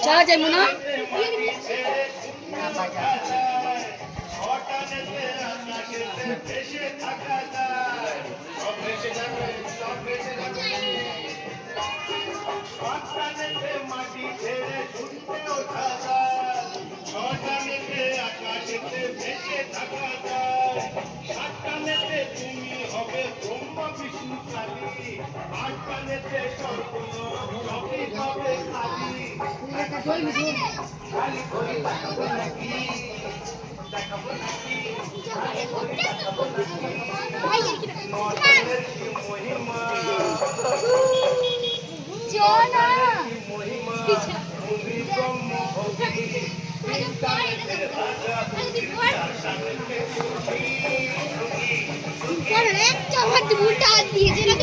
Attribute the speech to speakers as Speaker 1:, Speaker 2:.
Speaker 1: চলা যাইব না
Speaker 2: মাটি ছেড়ে শুনতে ওঠা ছটানেতে আকাশেতে ভেসে থাকা যায় সাতটানেতে তুমি হবে ব্রহ্মা বিষ্ণু কালী আটটানেতে স্বর্গ সবই হবে খালি খালি করে দেখাবো নাকি দেখাবো নাকি খালি করে দেখাবো নাকি নটানের কি মহিমা
Speaker 1: চলা
Speaker 2: মহিমা তুমি ব্রহ্ম
Speaker 1: একটা হাত দিয়েছে না